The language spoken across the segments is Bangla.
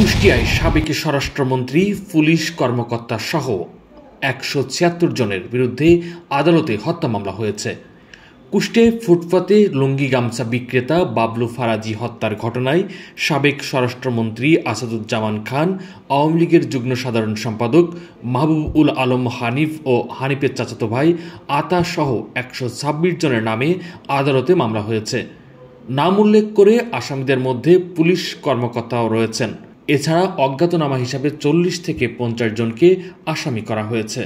কুষ্টিয়ায় সাবেক স্বরাষ্ট্রমন্ত্রী, পুলিশ কর্মকর্তা সহ ১৭৬ জনের বিরুদ্ধে আদালতে হত্যা মামলা হয়েছে। কুষ্টিয়ায় ফুটপাতে লুঙ্গি গামছা বিক্রেতা বাবলু ফারাজি হত্যার ঘটনায় সাবেক স্বরাষ্ট্রমন্ত্রী আসাদুজ্জামান খান, আওয়ামী লীগের যুগ্ম সাধারণ সম্পাদক মাহবুব উল আলম হানিফ ও হানিফের চাচাতো ভাই আতা সহ ১২৬ জনের নামে আদালতে মামলা হয়েছে। নাম উল্লেখ করে আসামিদের মধ্যে পুলিশ কর্মকর্তাও রয়েছেন। এছাড়া অজ্ঞাতনামা হিসাবে ৪০ থেকে ৫০ জনকে আসামি করা হয়েছে।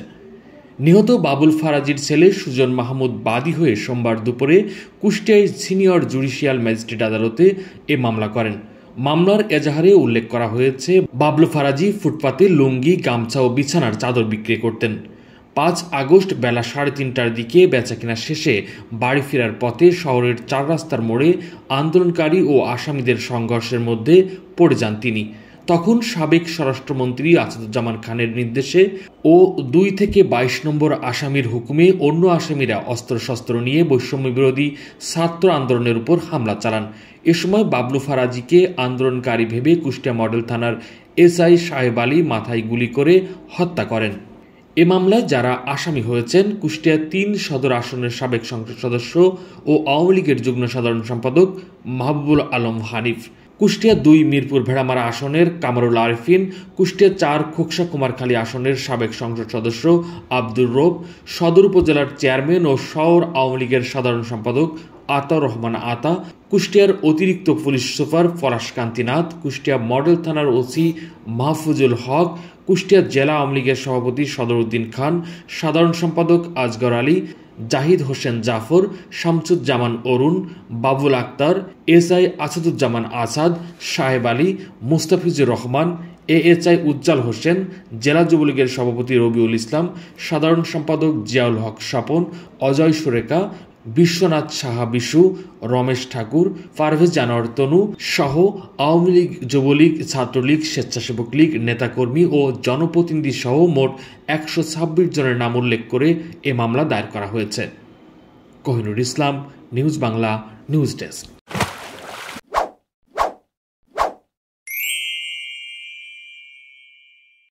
নিহত বাবুল ফারাজির ছেলে সুজন মাহমুদ বাদী হয়ে সোমবার দুপুরে কুষ্টিয়ায় সিনিয়র জুডিশিয়াল ম্যাজিস্ট্রেট আদালতে এ মামলা করেন। মামলার এজাহারে উল্লেখ করা হয়েছে, বাবলু ফারাজি ফুটপাতে লুঙ্গি, গামছা ও বিছানার চাদর বিক্রি করতেন। ৫ আগস্ট বেলা ৩:৩০টার দিকে বেচাকেনা শেষে বাড়ি ফেরার পথে শহরের ৪ রাস্তার মোড়ে আন্দোলনকারী ও আসামিদের সংঘর্ষের মধ্যে পড়ে যান তিনি। তখন সাবেক স্বরাষ্ট্রমন্ত্রী আসাদুজ্জামান খানের নির্দেশে ও ২ থেকে ২২ নম্বর আসামির হুকুমে অন্য আসামিরা অস্ত্রশস্ত্র নিয়ে বৈষম্য বিরোধী ছাত্র আন্দোলনের উপর হামলা চালান। এ সময় বাবলু ফারাজিকে আন্দোলনকারী ভেবে কুষ্টিয়া মডেল থানার এসআই সাহেব আলী মাথায় গুলি করে হত্যা করেন। এ মামলায় যারা আসামি হয়েছেন, কুষ্টিয়া ৩ সদর আসনের সাবেক সংসদ সদস্য ও আওয়ামী লীগের যুগ্ম সাধারণ সম্পাদক মাহবুবুল আলম হানিফ, কুষ্টিয়া ২ মিরপুর ভেড়ামারা আসনের কামরুল আরিফিন, কুষ্টিয়া ৪ খোকসা কুমারখালী আসনের সাবেক সংসদ সদস্য আব্দুর রব, সদর উপজেলার চেয়ারম্যান ও শহর আওয়ামী লীগের সাধারণ সম্পাদক আতাউর রহমান আতা, কুষ্টিয়ার অতিরিক্ত police super Faras Kantinath, Kushtia model থানার ওসি মাহফুজুল হক, কুষ্টিয়া জেলা আওয়ামী লীগের সভাপতি সদরউদ্দিন খান, সাধারণ সম্পাদক আজগর আলী, জাহিদ হোসেন জাফর, শামসুজ্জামান অরুণ, বাবুল আক্তার, এসআই আসাদুজ্জামান আসাদ, সাহেব আলী, মুস্তাফিজুর রহমান, এএসআই উজ্জ্বল হোসেন, জেলা যুবলীগের সভাপতি রবিউল ইসলাম, সাধারণ সম্পাদক জিয়াউল হক স্বপন, অজয় সুরেখা, বিশ্বনাথ সাহা বিশু, রমেশ ঠাকুর, পারভেজ জানোয়ার তনু সহ আওয়ামী লীগ, যুবলীগ, ছাত্রলীগ, স্বেচ্ছাসেবক লীগ নেতাকর্মী ও জনপ্রতিনিধি সহ মোট ১২৬ জনের নাম উল্লেখ করে এ মামলা দায়ের করা হয়েছে। কোহিনুর ইসলাম, নিউজ বাংলা, নিউজ ডেস্ক।